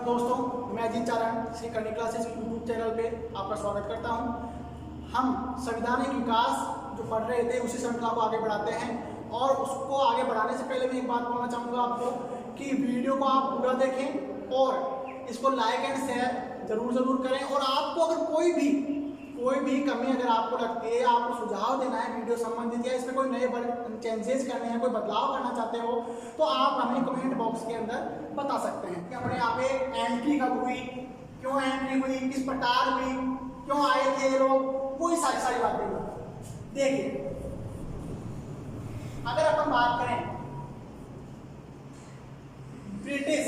दोस्तों, मैं अजीत चारण श्री करनी क्लासेस यूट्यूब चैनल पे आपका स्वागत करता हूं। हम संवैधानिक विकास जो पढ़ रहे थे उसी श्रृंखला को आगे बढ़ाते हैं और उसको आगे बढ़ाने से पहले मैं एक बात बोलना चाहूँगा आपको कि वीडियो को आप पूरा देखें और इसको लाइक एंड शेयर जरूर करें। और आपको अगर कोई भी कमी अगर आपको लगती है, आपको सुझाव देना है वीडियो संबंधित या इसमें कोई नए चेंजेस करने हैं, कोई बदलाव करना चाहते हो तो आप हमें कमेंट बॉक्स के अंदर बता सकते हैं कि हमारे यहाँ पे एंट्री कब हुई, क्यों एंट्री हुई, किस प्रकार हुई, क्यों आए थे लोग, वही सारी बातें। देखिए, अगर अपन बात करें ब्रिटिश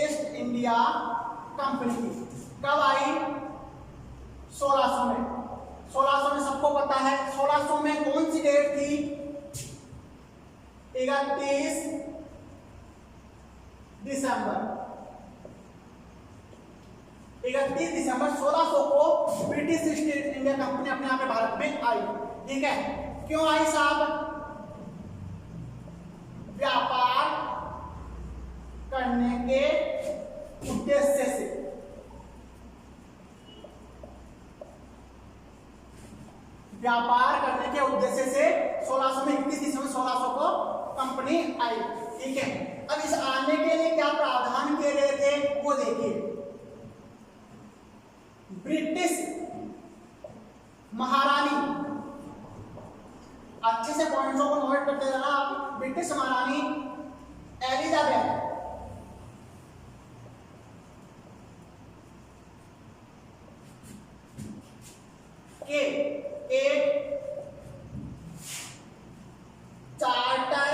ईस्ट इंडिया कंपनी की, कब आई? 1600 में। 1600 में सबको पता है 1600 में कौन सी डेट थी? 31 दिसंबर 1600 को ब्रिटिश ईस्ट इंडिया कंपनी अपने यहाँ पे भारत में आई। ठीक है, क्यों आई साहब? व्यापार करने के उद्देश्य से। व्यापार करने के उद्देश्य से 1600 में 31 दिसंबर 1600 को कंपनी आई। ठीक है, अब इस आने के लिए क्या प्रावधान किए गए थे वो देखिए। ब्रिटिश महारानी, अच्छे से पॉइंट्सों को नोट करते रहना आप। ब्रिटिश महारानी एलिजाबेथ के एक चार्टर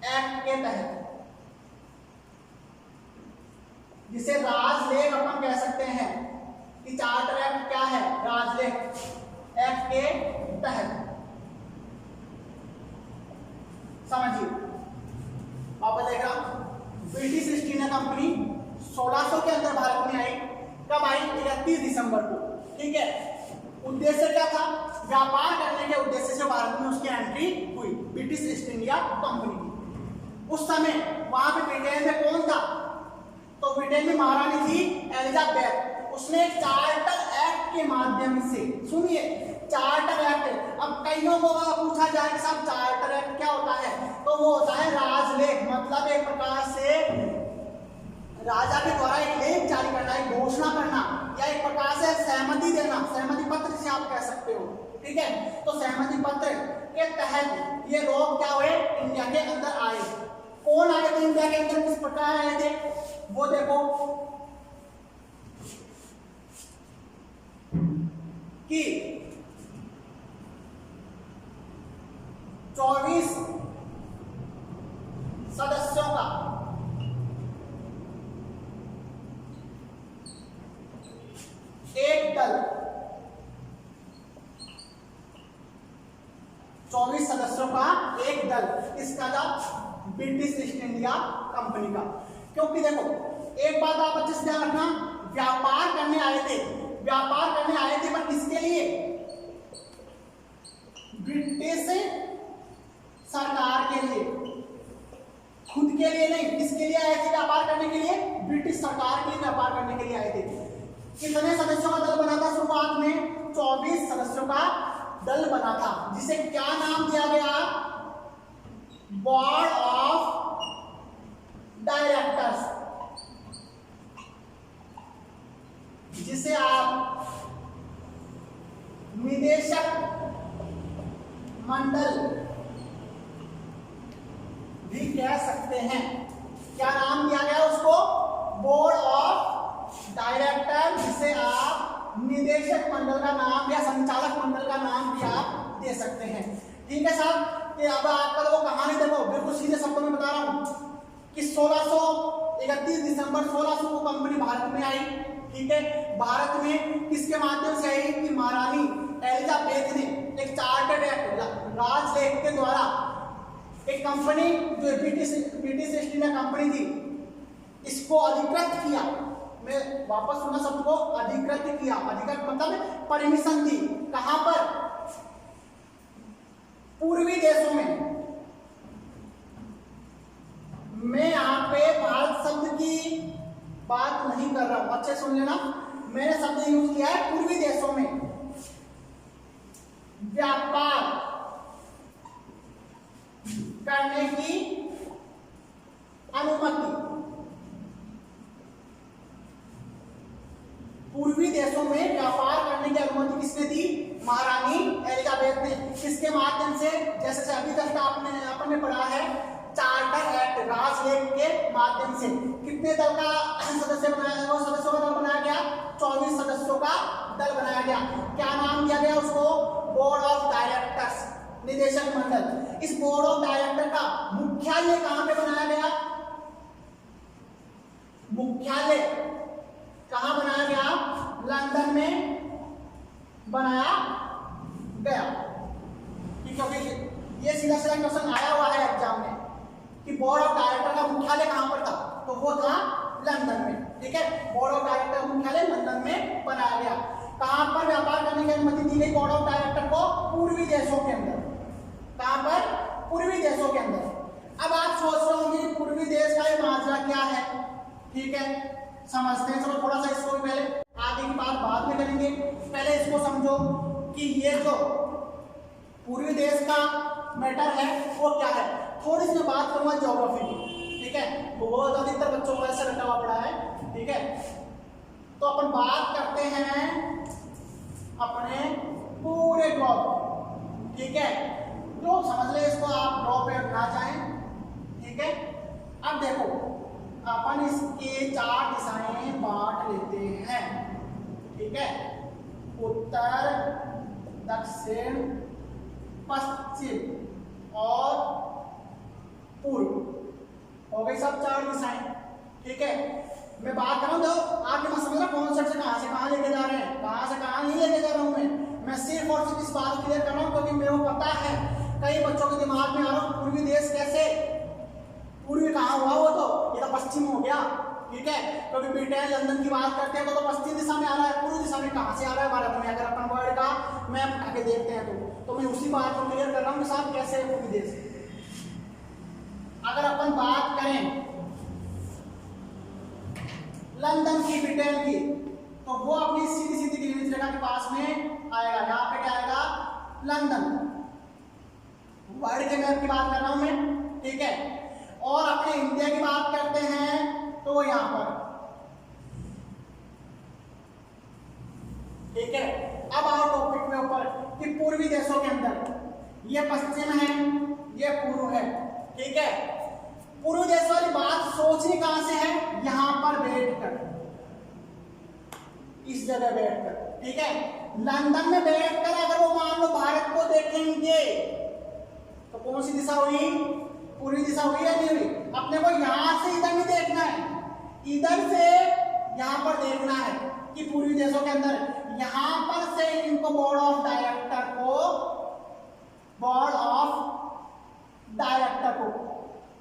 एक्ट के तहत, जिसे राजलेख अपन कह सकते हैं कि चार्टर एक्ट क्या है? राजलेख एक्ट के तहत। समझिए, वापस देखा, ब्रिटिश ईस्ट इंडिया कंपनी 1600 के अंदर भारत में आई। कब आई? 31 दिसंबर को। ठीक है, उद्देश्य क्या था? व्यापार करने के उद्देश्य से भारत में उसकी एंट्री हुई, ब्रिटिश ईस्ट इंडिया कंपनी की। उस समय वहां पे ब्रिटेन में कौन था? तो ब्रिटेन में महारानी थी एलिजाबेथ। उसने चार्टर एक्ट के माध्यम से, सुनिए, चार्टर एक्ट। अब कईयों को पूछा जाए कि साहब चार्टर एक्ट क्या होता है, तो वो होता है राजलेख। मतलब एक प्रकार से राजा के द्वारा एक लेख जारी करना, एक घोषणा करना, या एक प्रकार से सहमति देना, सहमति पत्र से आप कह सकते हो। ठीक है, तो सहमति पत्र के तहत ये लोग क्या हुए? इंडिया के अंदर आए। कौन आए थे इंडिया के अंदर, किस प्रकार आए थे वो देखो कि 24 सदस्यों का एक दल, 24 सदस्यों का एक दल, इसका था ब्रिटिश ईस्ट इंडिया कंपनी का। क्योंकि देखो, एक बात आप अच्छे से ध्यान रखना, व्यापार करने आए थे पर किसके लिए? ब्रिटिश सरकार के लिए, खुद के लिए नहीं। किसके लिए आए थे व्यापार करने के लिए? ब्रिटिश सरकार के लिए व्यापार करने के लिए आए थे। कितने सदस्यों का दल बना था? शुरुआत में 24 सदस्यों का दल बना था, जिसे क्या नाम दिया गया? बोर्ड ऑफ डायरेक्टर्स, जिसे आप निदेशक मंडल भी कह सकते हैं। क्या नाम दिया गया उसको? बोर्ड ऑफ डायरेक्टर, जिसे आप निदेशक मंडल का नाम या संचालक मंडल का नाम भी आप दे सकते हैं। ठीक है साहब, कि अब आपका लोगों कहानी देखो, बिल्कुल सीधे शब्दों में बता रहा हूं कि 31 दिसंबर 1600 को कंपनी भारत में आई। ठीक है, भारत में किसके माध्यम से आई? कि महारानी एलिजाबेथ ने एक चार्टर्ड एक्ट, राजलेख के द्वारा एक कंपनी जो ब्रिटिश ईस्ट इंडिया कंपनी थी, इसको अधिकृत किया। मैं वापस सुना शब्द को, अधिकृत किया। अधिकृत मतलब परमिशन दी। कहां पर? पूर्वी देशों में। मैं यहाँ पे सुन लेना, मैंने शब्द यूज किया है पूर्वी देशों में व्यापार करने की अनुमति। पूर्वी देशों में व्यापार करने की अनुमति किसने दी? महारानी एलिजाबेथ ने। किसके माध्यम से? जैसे अभी तक आपने पढ़ा है चार्टर एक्ट, राजलेख के माध्यम से। कितने दल का सदस्य बनाया, वो सदस्यों का दल बनाया गया? 24 सदस्यों का दल बनाया गया। क्या नाम दिया गया उसको? बोर्ड ऑफ डायरेक्टर्स, निदेशक मंडल। इस बोर्ड ऑफ डायरेक्टर का मुख्यालय कहां पे बनाया गया? मुख्यालय कहां बनाया गया? लंदन में बनाया गया। क्योंकि ये सीधा क्वेश्चन आया हुआ है एग्जाम में कि बोर्ड ऑफ डायरेक्टर का मुख्यालय कहां पर था, तो वो था लंदन में। ठीक है, बोर्ड ऑफ डायरेक्टर का मुख्यालय लंदन में बनाया गया। कहां पर व्यापार करने की अनुमति दी गई बोर्ड ऑफ डायरेक्टर को? पूर्वी देशों के अंदर। कहां पर? पूर्वी देशों के अंदर। अब आप सोच रहे होंगे पूर्वी देश का ये माजरा क्या है? ठीक है, समझते हैं। चलो थोड़ा सा इसको भी पहले, आगे की बात बाद में करेंगे, पहले इसको समझो कि ये जो पूर्वी देश का मैटर है वो क्या है। थोड़ी सी बात करूंगा ज्योग्राफी की। ठीक है, बहुत अधिकतर बच्चों को ऐसा रटा हुआ पड़ा है। ठीक है, तो अपन बात करते हैं अपने पूरे ग्लोब। ठीक है, ग्लोब समझ ले इसको, आप ड्रॉ पे ना चाहें। ठीक है, अब देखो अपन इसके 4 दिशाएं बांट लेते हैं। ठीक है, उत्तर, दक्षिण, पश्चिम और पूर्व, हो गई सब 4 दिशाएं। ठीक है, मैं बात कर रहा हूं, तो आप ये समझ रहे कौन से कहां लेके जा रहे हैं, कहां से कहां नहीं लेके जा रहा हूं मैं सिर्फ और सिर्फ इस बात को क्लियर कर रहा हूं क्योंकि मेरे को पता है कई बच्चों के दिमाग में आ रहा हूं पूर्वी देश कैसे, पूर्वी कहां हुआ, वो तो ये तो पश्चिम हो गया। ठीक है, क्योंकि ब्रिटेन लंदन की बात करते हैं तो पश्चिम दिशा में आ रहा है, पूर्वी दिशा में कहां से आ रहा है भारत में? अगर अपन वर्ल्ड का मैप उठा के देखते हैं तो मैं उसी बात को क्लियर कर रहा हूं कि साहब कैसे है पूर्वी देश। अगर अपन बात करें लंदन की, ब्रिटेन की, तो वो अपनी सीधी सीधी ग्रीनिच रेखा के पास में आएगा। यहाँ पे क्या आएगा? लंदन। वर्ल्ड के मैप की बात कर रहा हूं मैं। ठीक है, और अपने इंडिया की बात करते हैं तो वो यहाँ पर। ठीक है, अब आओ टॉपिक में ऊपर कि पूर्वी देशों के अंदर ये पश्चिम है, ये पूर्व है। ठीक है, पूर्व देश वाली बात सोचनी कहां से है? यहां पर बैठकर, इस जगह बैठकर। ठीक है, लंदन में बैठकर अगर वो मान लो भारत को देखेंगे तो कौन सी दिशा हुई? पूर्वी दिशा हुई या नहीं हुई? अपने को यहां से इधर नहीं देखना है, इधर से यहां पर देखना है कि पूर्वी देशों के अंदर यहां पर से इनको बोर्ड ऑफ डायरेक्टर को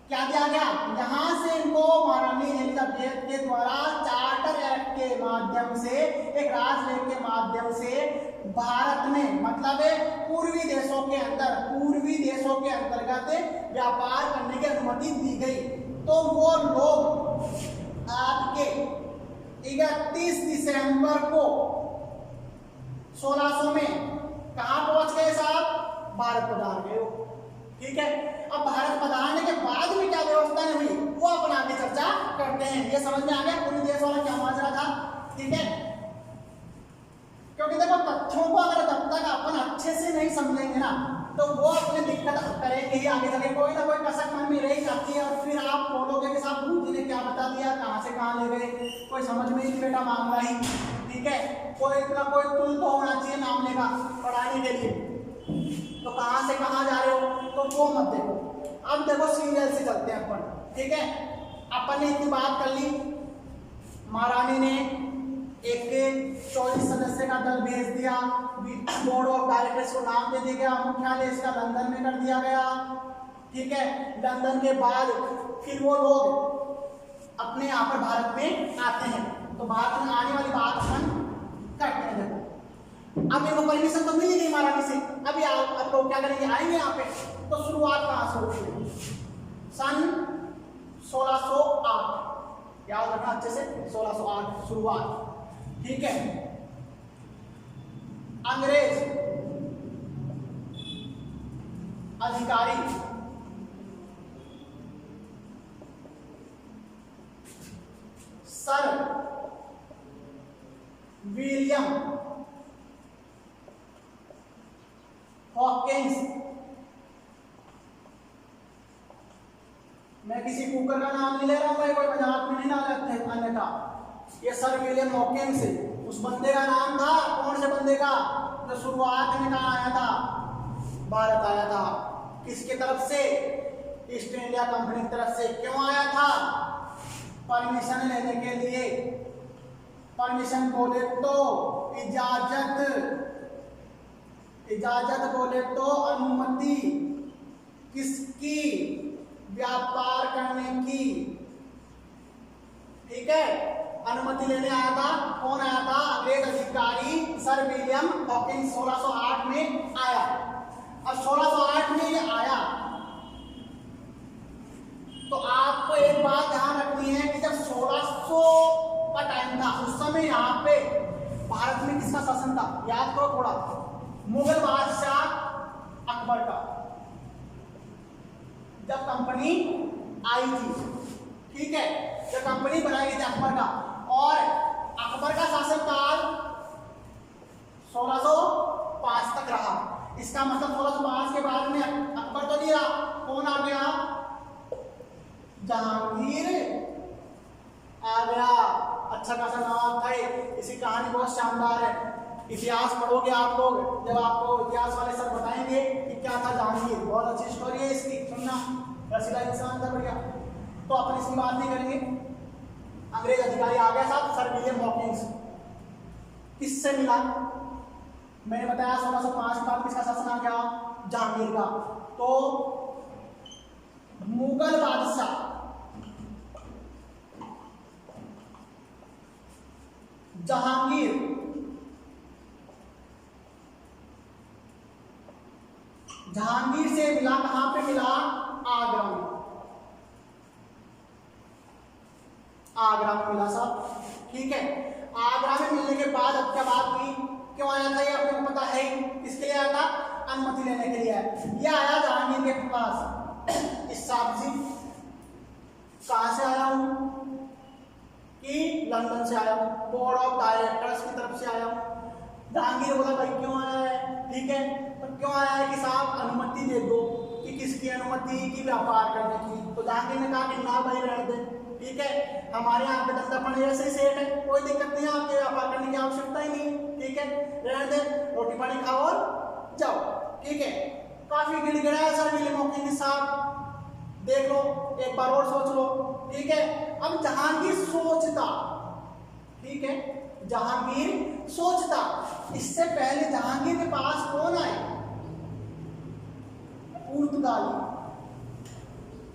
क्या दिया गया? यहां से इनको महारानी एलिजाबेथ के द्वारा चार्टर एक्ट के माध्यम से, एक राजलेख के माध्यम से भारत में, मतलब पूर्वी देशों के अंदर, पूर्वी देशों के अंतर्गत व्यापार करने की अनुमति दी गई। तो वो लोग आपके 31 दिसंबर को 1600 में कहां पहुंच गए साहब? भारत पधार गए। ठीक है, अब भारत पधारने के बाद में क्या व्यवस्था हुई वो अपन आगे चर्चा करते हैं। ये समझ में आ गया पूरी देश वाला क्या माजरा था। ठीक है, क्योंकि देखो तथ्यों को अगर तब तक अपन अच्छे से नहीं समझेंगे ना तो वो अपने दिक्कत करेंगे ही आगे चले, कोई ना कोई कसक मन में रह जाती है और फिर आप बोलोगे कि साहब गुरु जी ने क्या बता दिया, कहां से कहां ले गए, कोई समझ में नहीं बेटा मामला ही। ठीक है, कोई इतना कोई तुल तो होना चाहिए मामले का पढ़ाने के लिए, तो कहां से कहां जा रहे हो तो वो मत देखो। अब देखो सीरियल से चलते हैं अपन। ठीक है, अपन ने इतनी बात कर ली, महारानी ने एक 24 सदस्य का दल भेज दिया, बोर्ड ऑफ डायरेक्टर्स को नाम दे दिया गया, मुख्यालय इसका लंदन में कर दिया गया। ठीक है, लंदन के बाद फिर वो लोग अपने यहाँ पर भारत में आते हैं, तो भारत में आने वाली बात हम करते हैं। देखो अब इनको परमिशन तो मिली नहीं महारानी से, अभी आप लोग क्या करेंगे, आएंगे यहाँ पे, तो शुरुआत कहाँ से होती? सन 1608, याद रखना अच्छे से, 1608 शुरुआत। ठीक है। अंग्रेज अधिकारी सर विलियम हॉकिंस, मैं किसी कुकर का नाम नहीं ले रहा हूं भाई, कोई मजाक में नहीं ना लेते अन्यथा, ये सर विलियम हॉकिंस उस बंदे का नाम था। कौन से बंदे का? जो शुरुआत में कहाँ आया था? भारत आया था। किसके तरफ से? ईस्ट इंडिया कंपनी की तरफ से। क्यों आया था? परमिशन लेने के लिए। परमिशन बोले तो इजाजत, इजाजत बोले तो अनुमति, किसकी? व्यापार करने की। ठीक है, अनुमति लेने आया था। कौन आया था? अंग्रेज अधिकारी सर विलियम हॉकिंस 1608 में आया। अब 1608 में ये आया तो आपको एक बात ध्यान रखनी है कि जब 1600 का टाइम था उस समय यहाँ पे भारत में किसका शासन था? याद करो थोड़ा। मुगल बादशाह अकबर का। जब कंपनी आई थी, ठीक है, जब कंपनी बनाई गई थी अकबर का, और अकबर का शासनकाल 1605 तक रहा। इसका मतलब 1605 के बाद में अकबर तो नहीं रहा, कौन आ गया? जहांगीर आ गया। अच्छा खासा नाम था। इसकी कहानी बहुत शानदार है। इतिहास पढ़ोगे आप लोग, जब आपको इतिहास वाले सर बताएंगे कि क्या था जहांगीर, बहुत अच्छी स्टोरी है इसकी, सुनना। रसीला इंसान था, बढ़िया। तो अपन इसकी बात नहीं करेंगे। अंग्रेज अधिकारी आ गया साहब, सर विलियम हॉकिंस। किससे मिला? मैंने बताया 1605 के बाद किसका शासन आ गया? जहांगीर का। तो मुगल बादशाह जहांगीर जहांगीर से मिला। कहां पे मिला? आगरा में। आगरा में मिला साहब, ठीक है। आगरा में मिलने के बाद अब क्या बात हुई? क्यों आया था ये आपको पता है? किसके लिए आया था? अनुमति लेने के लिए। ये आया जहांगीर के पास। इस साहब जी कहां से आया हूं? कि लंदन से आया हूं, बोर्ड ऑफ डायरेक्टर्स की तरफ से आया हूं। जहांगीर बोला भाई क्यों आया है? ठीक है, तो क्यों आया है कि साहब अनुमति दे दो। कि किसकी अनुमति? की व्यापार करने की। तो जहांगीर ने कहा कि ना भाई रहने दे, ठीक है, हमारे यहाँ पे धंधा पानी ऐसे ही सेट है, कोई दिक्कत नहीं है, आपके व्यापार करने की आवश्यकता ही नहीं है, ठीक है, रहने दे, रोटी पानी खाओ और जाओ, ठीक है। काफी गिड़गिड़ाया सर विलियम हॉकिंस साहब, देख लो एक बार और सोच लो, ठीक है। अब जहांगीर सोचता, ठीक है, जहांगीर सोचता। इससे पहले जहांगीर के पास कौन आए? पुर्तगाली।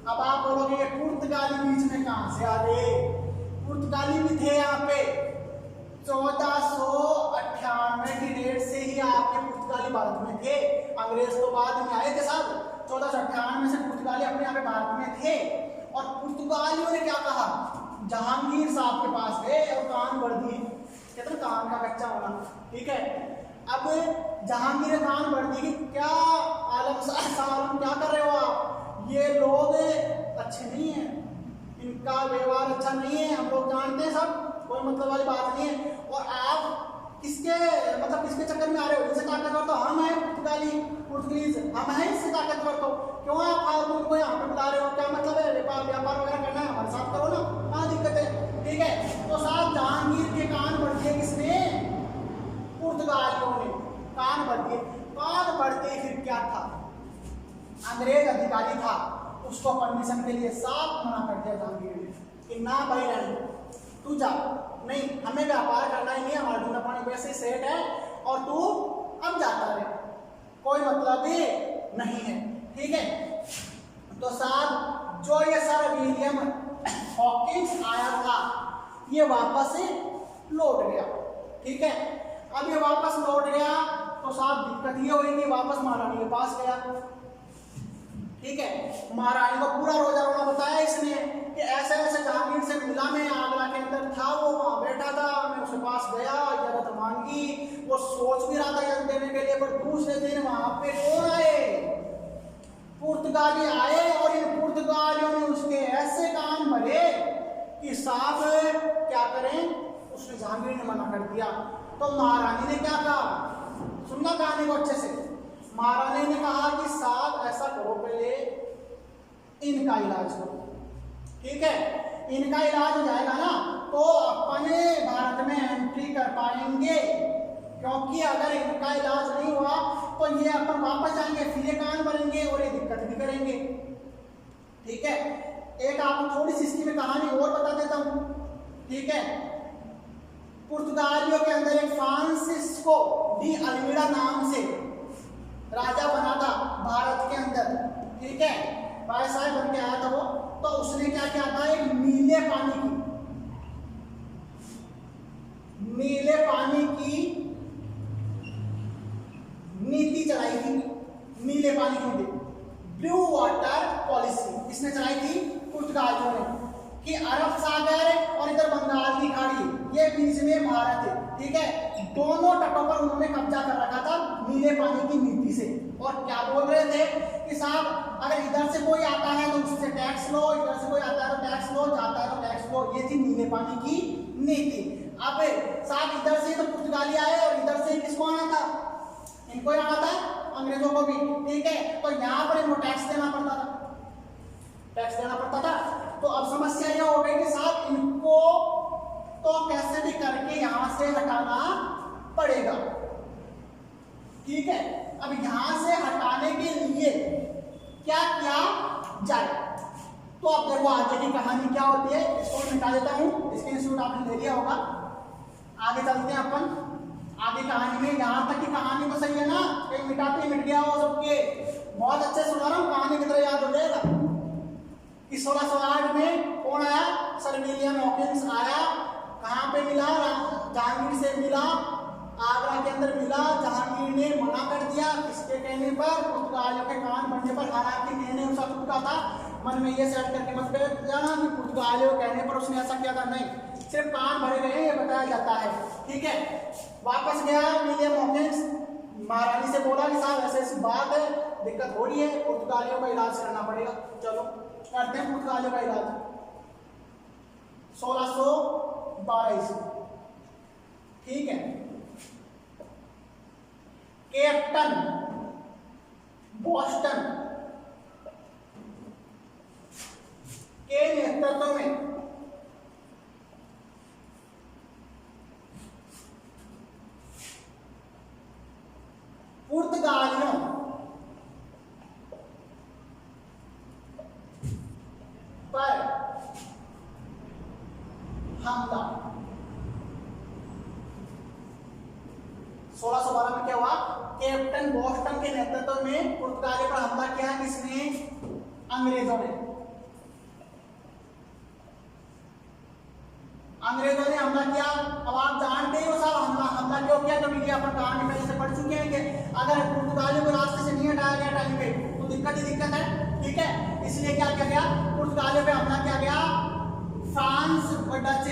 अब आप बोलोगे ये पुर्तगाली बीच में कहां से आ गए? पुर्तगाली भी थे यहाँ पे। 1498 की डेट से ही आपके पुर्तगाली भारत में थे। अंग्रेज तो बाद में आए थे साहब। 1498 से पुर्तगाली अपने यहाँ पे भारत में थे। और पुर्तगालियों ने क्या कहा? जहांगीर साहब के पास गए और कान भर दिए। कहते हैं कान का कच्चा होना, ठीक है। अब जहांगीर ने कान भर दिए कि क्या आलम साहब क्या कर रहे हो आप? ये लोग अच्छे नहीं हैं, इनका व्यवहार अच्छा नहीं है, हम लोग जानते हैं सब, कोई मतलब वाली बात नहीं है। और आप किसके मतलब किसके चक्कर में आ रहे हो? इनसे ताकतवर तो हम हैं, पुर्तगालीज हम हैं, इससे ताकतवर तो क्यों आप फालतू को यहाँ पे बुला रहे हो? क्या मतलब है? व्यापार वगैरह करना है हमारे साथ करो ना, क्या दिक्कत है, ठीक है। तो साहब जहांगीर के कान भर दिए किसने? पुर्तगालियों ने कान भर दिए। कान भरते फिर क्या था? अंग्रेज अधिकारी था, उसको परमिशन के लिए साफ मना कर दिया जहांगीर ने कि ना भाई रहने तू जा, नहीं हमें व्यापार करना ही नहीं, हमारा धंधा पानी वैसे ही सेट है और तू अब जाता रहे, कोई मतलब ही नहीं है, ठीक है। तो साहब जो ये सर विलियम हॉकिंस आया था ये वापस लौट गया, ठीक है। अब ये वापस लौट गया तो साहब दिक्कत ये हुई कि वापस महारानी के पास गया, ठीक है। महारानी को पूरा रोजा रोना बताया इसने कि ऐसे ऐसे जहांगीर जहांगीर से मिला, मैं आगरा के अंदर था, वो वहां बैठा था, मैं उसके पास गया, इजाजत मांगी, वो सोच भी रहा था इजाजत देने के लिए, पर दूसरे दिन वहां पे कौन आए, पुर्तगाली आए, और इन पुर्तगालियों ने उसके ऐसे कान भरे कि साहब क्या करें, उसने जहांगीर ने मना कर दिया। तो महारानी ने क्या कहा, सुनना कहानी को अच्छे से। महारानी ने कहा कि साहब ऐसा करो, पहले इनका इलाज करो, ठीक है, इनका इलाज हो जाएगा ना तो अपने भारत में एंट्री कर पाएंगे, क्योंकि अगर इनका इलाज नहीं हुआ तो ये अपन वापस जाएंगे, फिर ये कान भरेंगे और ये दिक्कत भी करेंगे, ठीक है। एक आपको थोड़ी सी इसकी में कहानी और बता देता हूं, ठीक है। पुर्तगालियों के अंदर एक फ्रांसिस्को डी अल्मीड़ा नाम से राजा बना था भारत के अंदर, ठीक है, वायसराय बन के आया था वो। तो उसने क्या किया था, एक नीले पानी की नीति चलाई थी, नीले पानी की नीति, ब्लू वाटर पॉलिसी इसने चलाई थी पुर्तगालियों ने, कि अरब सागर और इधर बंगाल की खाड़ी, ये बीच में भारत है, ठीक है, दोनों तटों पर उन्होंने कब्जा कर रखा था नीले पानी की नीति से। और क्या बोल रहे थे कि साहब अगर इधर से कोई आता है तो उससे टैक्स लो, इधर से कोई आता है तो टैक्स लो, जाता है तो टैक्स लो, ये थी नीले पानी की नीति। अब साहब इधर से तो पुर्तगाली आए और इधर से किसको आना था, इनको आना था, अंग्रेजों को भी, ठीक है। तो यहाँ पर इनको टैक्स देना पड़ता था, टैक्स देना पड़ता था। तो अब समस्या यह हो गई कि साहब इनको तो कैसे भी करके यहां से हटाना पड़ेगा, ठीक है। अब यहां से हटाने के लिए क्या किया जाए, तो अब देखो आगे की कहानी क्या होती है, इसको मिटा देता हूं, स्क्रीनशॉट आपने ले लिया होगा। आगे चलते हैं अपन आगे कहानी में। यहां तक की कहानी तो सही है ना, कहीं मिटाते मिट गया हो सबके, बहुत अच्छे सुना रहा हूं, कहानी की तरह याद हो जाएगा। 1608 में कौन आया, सर विलियम हॉकिंस आया, कहां पे मिला, जहांगीर से मिला, आगरा के अंदर मिला, जहांगीर ने मना कर दिया, किसके कहने पर, पुर्तगालियों के कान भरने पर। हालांकि निर्णय उसका खुद का था, मन में ये सेट करके मत बैठ जाना कि पुर्तगालियों के कहने पर उसने ऐसा किया था, नहीं, सिर्फ कान भरे गए ये बताया जाता है, ठीक है। वापस गया विलियम हॉकिंस, महारानी से बोला कि साहब ऐसी ऐसी बात है, दिक्कत हो रही है, पुर्तगालियों का इलाज करना पड़ेगा, चलो करते हैं पुर्तगालियों का इलाज। 1612 ईस्वी, ठीक है। कैप्टन बॉस्टन के नेतृत्व में पुर्तगालियों पर हमला। 1612 में क्या हुआ, कैप्टन बॉस्टन के नेतृत्व में पुर्तगालियों पर हमला किया, किसने, अंग्रेजों ने। अंग्रेजों ने हमला किया। अब आप जानते ही हो साहब हमला क्यों किया, कभी अपन कहानी पहले से पढ़ चुके हैं कि अगर पुर्तगालियों को रास्ते से नहीं हटाया गया टाइम पे तो दिक्कत ही दिक्कत है, ठीक है। इसलिए क्या किया गया, पुर्तगालियों पे हमला किया गया। फ्रांस और डच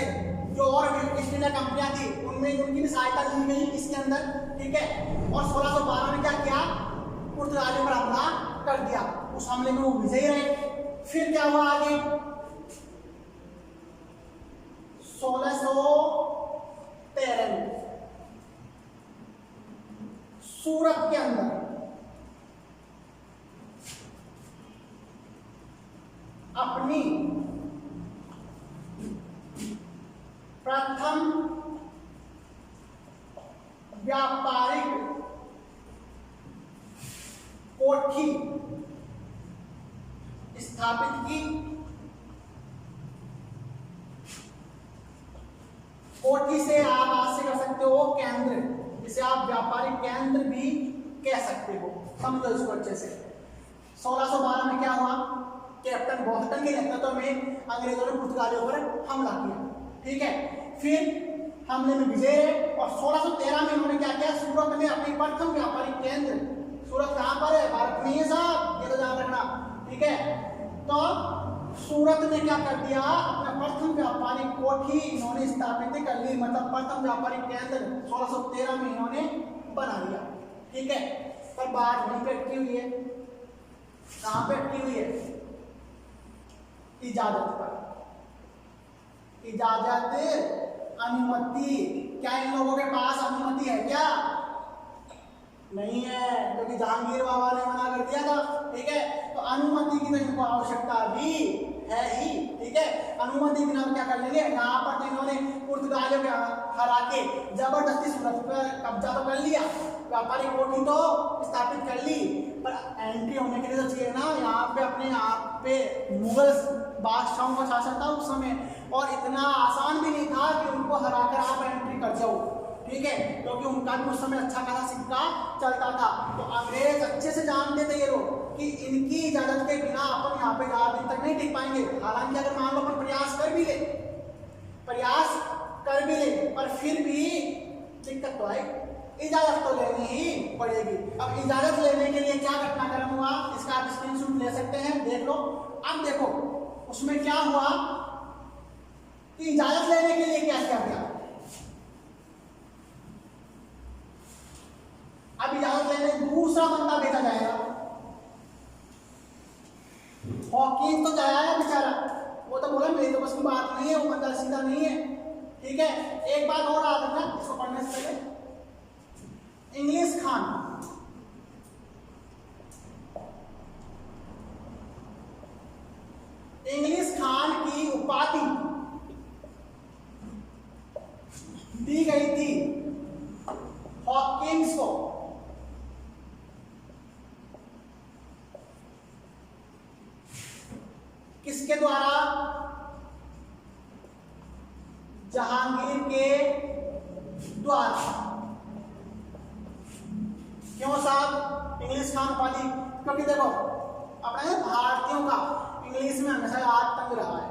जो और ईस्ट इंडिया कंपनियां थी उनमें उनकी भी सहायता ली गई इसके अंदर, ठीक है। और 1612 में क्या किया, पुर्तगालियों पर हमला कर दिया। उस हमले में वो विजयी रहे। फिर क्या हुआ आगे, 1613 में सूरत के अंदर अपनी प्रथम व्यापारिक कोठी स्थापित की। कोठी से आप आज से कर सकते हो केंद्र, जिसे आप व्यापारिक केंद्र भी कह सकते हो, समझो इसको अच्छे से। 1612 में क्या हुआ, कैप्टन बॉस्टन के नेतृत्व में अंग्रेजों ने पुर्तगालियों पर हमला किया, ठीक है। फिर हमले में विजय रहे और 1613 में उन्होंने क्या किया, सूरत में अपनी प्रथम व्यापारिक केंद्र, सूरत कहां पर है, भारत में ही है साहब, ये तो ध्यान रखना, ठीक है। तो सूरत में क्या कर दिया, अपना प्रथम व्यापारिक कोठी इन्होंने स्थापित कर ली, मतलब प्रथम व्यापारिक केंद्र 1613 में इन्होंने बना लिया। ठीक है, पर बात वहीं पे अटकी हुई है। कहां पे अटकी हुई है? इजाजत पर। इजाजत, अनुमति, क्या इन लोगों के पास अनुमति है क्या? नहीं है, क्योंकि जहांगीर बाबा ने मना कर दिया था। ठीक है, तो अनुमति की तो इनको आवश्यकता भी है ही। ठीक है, अनुमति बिना क्या कर लेंगे, यहाँ पर तो इन्होंने पुर्तगालियों के हरा के जबरदस्ती सूरत पर कब्जा तो कर लिया, व्यापारिक कोठी तो स्थापित कर ली, पर एंट्री होने के लिए तो चाहिए ना यहाँ पे, अपने आप पे मुगल बादशाहों का शासन था उस समय, और इतना आसान भी नहीं था कि उनको हराकर आप एंट्री कर जाओ। ठीक है, क्योंकि उनका भी उस समय अच्छा खासा सिक्का चलता था, तो अंग्रेज अच्छे से जानते थे ये लोग कि इनकी इजाजत के बिना अपन यहाँ पे ज्यादा दिन तक नहीं टिक पाएंगे। हालांकि अगर मान लो अपन प्रयास कर भी ले, पर फिर भी दिक्कत तो आई, इजाजत तो लेनी ही पड़ेगी। अब इजाजत लेने के लिए क्या घटनाक्रम हुआ, इसका आप स्क्रीनशॉट ले सकते हैं, देख लो। अब देखो उसमें क्या हुआ कि इजाजत लेने के लिए क्या किया गया। अब इजाजत लेने दूसरा बंदा भेजा जाएगा। हॉकिंस तो जाया है बेचारा, वो तो बोला मेरी तो बस की बात नहीं है, वो बंदा सीधा नहीं है। ठीक है, एक बात और याद रखना इसको पढ़ने से पहले, इंग्लिश खान की उपाधि दी गई थी हॉकिंस को। किसके द्वारा? जहांगीर के द्वारा। क्यों साहब इंग्लिश खान उपाधि? क्योंकि देखो अपने भारतीयों का इंग्लिश में हमेशा याद तंग रहा है।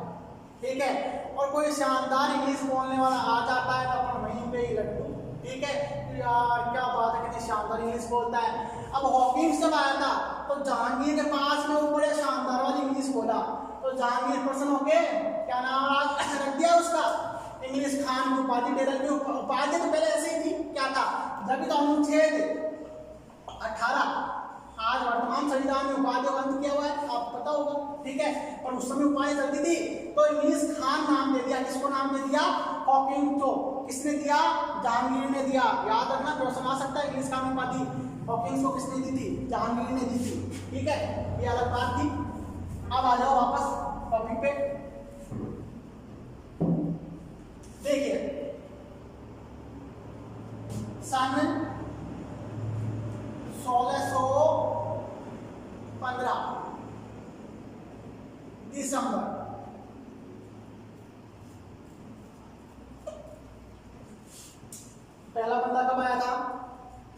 ठीक है, और कोई शानदार इंग्लिश बोलने वाला आ जाता है तो अपन वहीं पे ही रख दो। ठीक है, यार क्या बात है, कितनी शानदार इंग्लिश बोलता है। अब हॉकिंस जब आया था तो जहांगीर के पास में वो बड़े शानदार वाली इंग्लिश बोला, तो जहांगीर प्रसन्न होके क्या नाम रख दिया उसका, इंग्लिश खान की उपाधि दे रखी। उपाधि तो पहले ऐसे ही थी, क्या था, जब तो अनुच्छेद 18 आज वर्तमान संविधान में उपाधियों का अंत किया हुआ है, आपको पता होगा। ठीक है, पर उस समय उपाधि चलती थी तो इंग्लिश खान नाम दे दिया। किसको नाम दे दिया? हॉकिंस को। किसने दिया? जहांगीर ने दिया। याद रखना, क्वेश्चन आ सकता है, इंग्लिश खान उपाधि हॉकिंस को किसने दी थी? जहांगीर ने दी थी। ठीक है, ये अलग बात थी। अब आ जाओ वापस टॉपिक पे। देखिए सन 1615 दिसंबर, पहला बंदा कब आया था?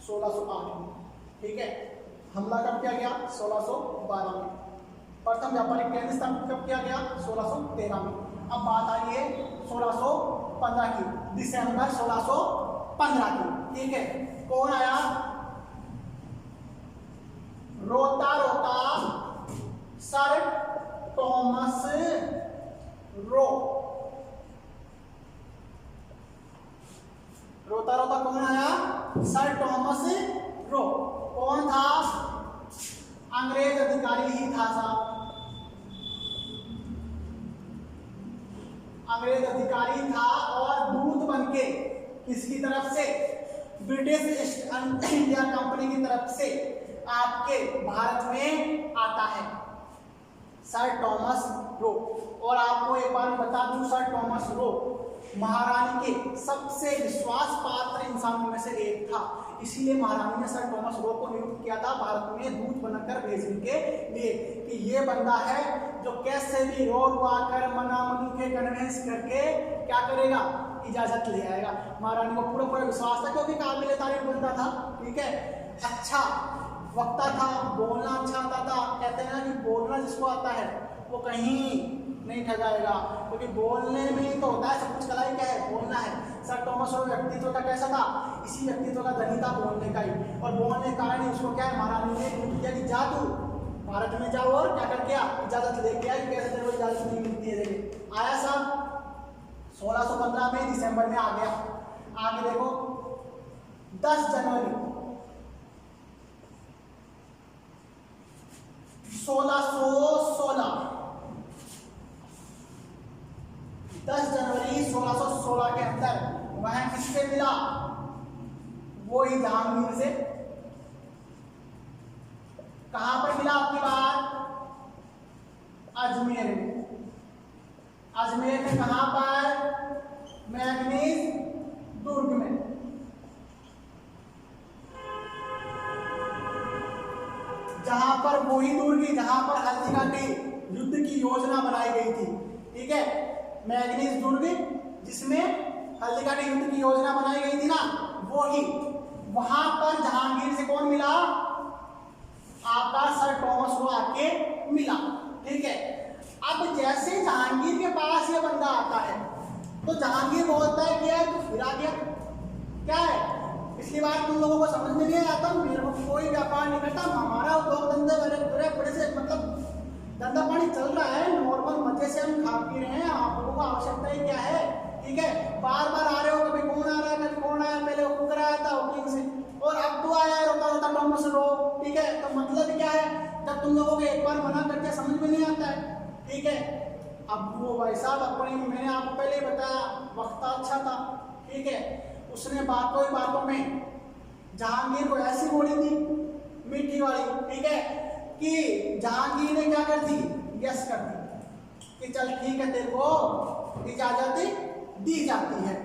1608 में। ठीक है, हमला कब किया गया? 1612 में। प्रथम व्यापारिक केंद्र स्थापित कब किया गया? 1613 में। अब बात आ रही है 1615 की, दिसंबर 1615 की। ठीक है, कौन आया? रोता रोता सर टॉमस रो। रोता रोता कौन आया? Sir Thomas Roe. कौन था? अंग्रेज अधिकारी ही था साहब, अंग्रेज अधिकारी था, और दूत बनके किसकी तरफ से? ब्रिटिश ईस्ट इंडिया कंपनी की तरफ से आपके भारत में आता है सर टॉमस रो। और आपको एक बार बता दूं, सर टॉमस रो महारानी के सबसे विश्वास पात्र इंसानों में से एक था। इसीलिए महारानी ने सर टॉमस रो को नियुक्त किया था भारत में दूत बनकर भेजने के लिए, कि ये बंदा है जो कैसे भी रो कर मना मनु के कन्वेंस करके क्या करेगा? इजाजत ले आएगा। महारानी को पूरा पूरा विश्वास था, क्योंकि काबिल तारीफ बंदा था। ठीक है, अच्छा वक्ता था, बोलना अच्छा आता था। कहते हैं ना कि बोलना जिसको आता है वो कहीं नहीं ठगाएगा, क्योंकि बोलने में ही तो होता है सब कुछ। कला ही क्या है? बोलना है। सर टॉमस रो व्यक्तित्व का कैसा था? इसी व्यक्तित्व का धनी था, बोलने का ही। और बोलने के कारण उसको क्या है, महारानी ने किया कि जा तू भारत में जाओ और क्या करके आ, इजाजत लेके आ, कैसे तेरे को इजाजत नहीं मिलती है। देखिए आया साहब 1615 में दिसंबर में आ गया। आगे देखो 10 जनवरी 1616, 10 जनवरी 1616 के अंदर वह किससे मिला, वो ही जहांगीर से। कहां पर मिला आपकी बात, अजमेर में। अजमेर में कहां पर, मैंगनीज दुर्ग में। जहां पर वही दुर्ग जहां पर हल्दीघाटी युद्ध की योजना बनाई गई थी, ठीक है, मैंगनीज दुर्ग जिसमें हल्दीघाटी युद्ध की योजना बनाई गई थी ना, वो ही वहां पर जहांगीर से कौन मिला, आपका सर टॉमस रो आके मिला, ठीक है। अब जैसे जहांगीर के पास ये बंदा आता है तो जहांगीर बोलता है कि यार तू फिर आ गया, क्या है, पिछली बार तुम लोगों को समझ में नहीं आता, मेरे को कोई व्यापार नहीं करता, हमारा उद्योग धंधे बड़े से मतलब धंधा पानी चल रहा है, नॉर्मल मजे से हम खा पी रहे हैं, आप लोगों को आवश्यकता ही क्या है, ठीक है। बार बार आ रहे हो, कभी कौन आ रहा है, कभी कौन आया, पहले कुकर आया था ओपनिंग से, और अब तो आया रोता टॉमस रो, ठीक है। तो मतलब क्या है, जब तुम लोगों को एक बार मना करके समझ में नहीं आता है, ठीक है। अब वो भाई साहब अपनी, मैंने आपको पहले ही बताया, वक्त अच्छा था, ठीक है, उसने बातों ही बातों में जहांगीर को ऐसी गोली दी मीठी वाली, ठीक है, कि जहांगीर ने क्या कर दी, यस कर दी कि चल ठीक है, तेरे को इजाजत दी जाती है।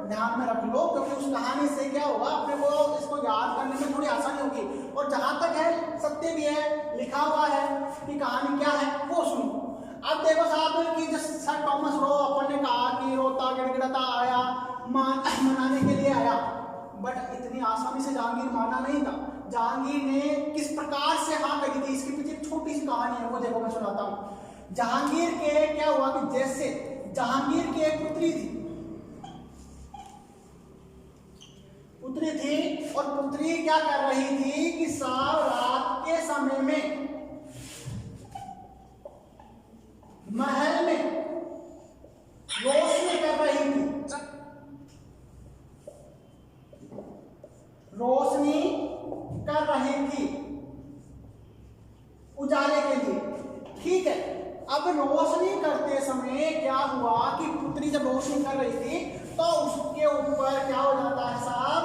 ध्यान में रख लो, क्योंकि उस कहानी से क्या होगा, अपने को इसको याद करने में थोड़ी आसानी होगी, और जहां तक है सत्य भी है, लिखा हुआ है कि कहानी क्या है वो सुनो। अब देखो साहब कि जब सर टॉमस रो अपन ने कहा कि रोता गिड़गिड़ाता आया, मनाने के लिए आया, बट इतनी आसानी से जहांगीर माना नहीं था। जहांगीर ने किस प्रकार से हाँ कही थी, इसके पीछे एक छोटी सी कहानी है, वो देखो मैं सुनाता हूँ। जहांगीर के क्या हुआ कि जैसे जहांगीर की एक पुत्री थी, और पुत्री क्या कर रही थी कि साल रात के समय में महल में रोशनी कर रही थी, रोशनी कर रही थी उजाले के लिए, ठीक है। अब रोशनी करते समय क्या हुआ कि पुत्री जब रोशनी कर रही थी तो उसके ऊपर क्या हो जाता है साहब,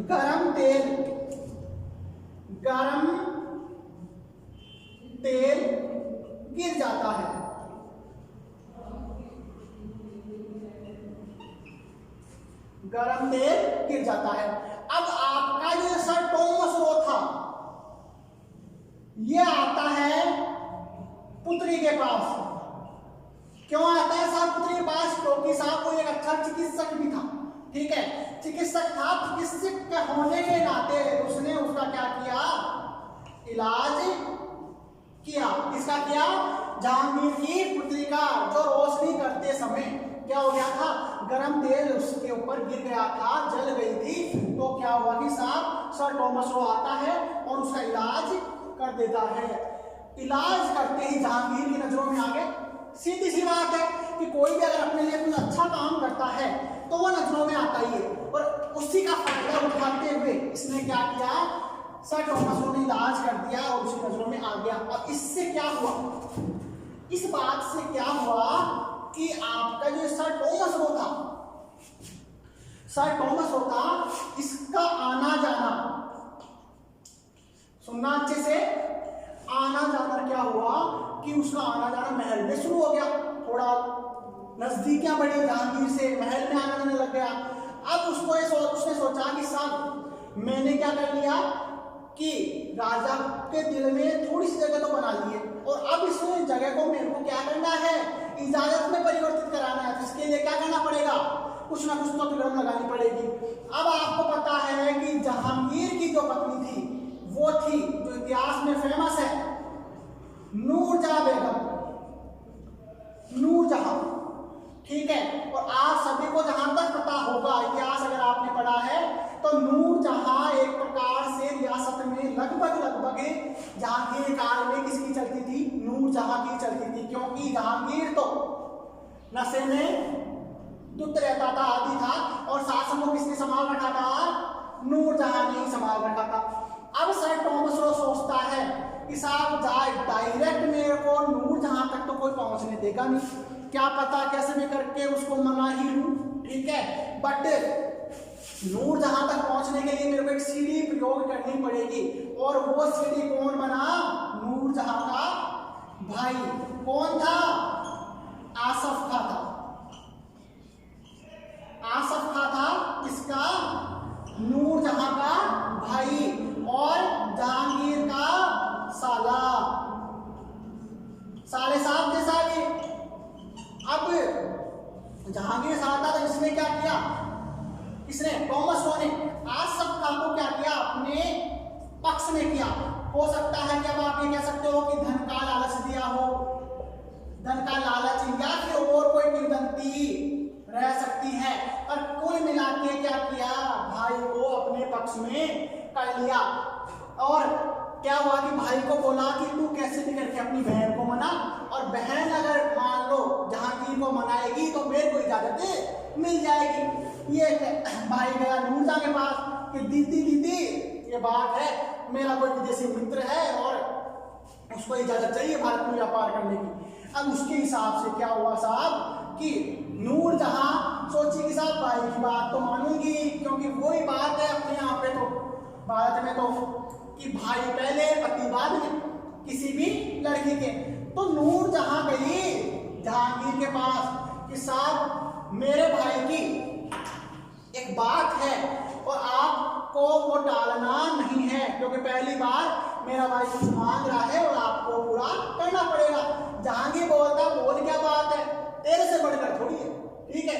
गरम तेल गिर जाता है। गरम तेल गिर जाता है। अब आपका जो सर टॉमस रो था, ये आता है पुत्री के पास। क्यों आता है साहब पुत्री के पास, क्योंकि साहब वो एक अच्छा चिकित्सक भी था, ठीक है, चिकित्सक था। चिकित्सक होने के नाते उसने उसका क्या किया, इलाज किया। किसका किया, जहांगीर की पुत्री का, जो रोशनी करते समय क्या हो गया था, गरम तेल उसके ऊपर गिर गया था, जल गई थी। तो क्या हुआ कि साहब सर टॉमस रो आता है और उसका इलाज कर देता है। इलाज करते ही जहांगीर की नजरों में आ गए। सीधी सी बात है कि कोई भी अगर अपने लिए कुछ अच्छा काम करता है तो वो नजरों में आता ही है, और उसी का फायदा उठाते हुए इसने क्या किया, सर टॉमस रो ने इलाज कर दिया और उसकी नजरों में आ गया। और इससे क्या हुआ, इस बात से क्या हुआ कि आपका जो सर टॉमस रो था, सर टॉमस रो था, इसका आना जाना, सुनना अच्छे से, आना जाना क्या हुआ कि उसका आना जाना महल में शुरू हो गया। थोड़ा नजदीकियां बढ़ी जहांगीर से, महल में आना जाने लग गया। अब उसने सोचा कि साहब मैंने क्या कर लिया कि राजा के दिल में थोड़ी सी जगह तो बना ली है, और अब इस जगह को मेरे को क्या करना है, इजाजत में परिवर्तित कराना है। तो इसके लिए क्या करना पड़ेगा, कुछ ना कुछ तो तिगड़म लगानी पड़ेगी। अब आपको पता है कि जहांगीर की जो पत्नी थी वो थी, जो इतिहास में फेमस है, नूरजहां बेगम, नूरजहां, ठीक है। और आप सभी को जहां तक पता होगा, इतिहास अगर आपने पढ़ा है, तो नूरजहां एक प्रकार से रियासत में लगभग जहांगीर काल में किसकी चलती थी? नूरजहां की चलती थी, क्योंकि जहांगीर तो नशे में धुत रहता था, आदि था, और शासन को किसने संभाल रखा था? नूरजहां ने ही संभाल रखा था। अब सर टॉमस रो सोचता है कि साहब डायरेक्ट मेरे को नूरजहां तक तो कोई पहुंचने देगा नहीं, क्या पता कैसे भी करके उसको मना ही लूं, ठीक है। बट नूरजहां तक पहुंचने के लिए मेरे को एक सीढ़ी प्रयोग करनी पड़ेगी, और वो सीढ़ी कौन बना? नूरजहां का भाई। कौन था? आसफ खां था। आसफ खां था इसका? नूरजहां का भाई और जहांगीर का साला, साले साहब थे साले। अब जहांगीर साहब था, तो इसने क्या किया? इसने टॉमस रो ने आसफ खां को क्या किया? अपने पक्ष में किया। हो सकता है कि अब आप ये कह सकते हो कि धन का लालच दिया हो, धन का लालच, या फिर और कोई किंवदंती रह सकती है, और कुल मिला के क्या किया? भाई को अपने पक्ष में कर लिया। और क्या हुआ कि भाई को बोला कि तू कैसे भी करके अपनी बहन को मना, और बहन अगर मान लो जहांगीर को मनाएगी तो मेरे को इजाजत मिल जाएगी। ये भाई गया नूरजहां के पास कि दीदी दीदी ये बात है, मेरा कोई विदेशी मित्र है और उसको इजाजत चाहिए भारत में व्यापार करने की। अब उसके हिसाब से क्या हुआ साहब कि नूरजहां सोची कि साहब भाई की बात तो मानूंगी, क्योंकि वही बात है अपने यहाँ पे तो भारत में तो कि भाई पहले पति बाद में किसी भी लड़की के। तो नूरजहां गई जहांगीर के पास कि साहब मेरे भाई की एक बात है और आपको वो टालना नहीं है, क्योंकि पहली बार मेरा भाई कुछ मांग रहा है और आपको पूरा करना पड़ेगा। जहांगीर बोलता बोल क्या बात है, तेरे से बढ़कर थोड़ी है, ठीक है।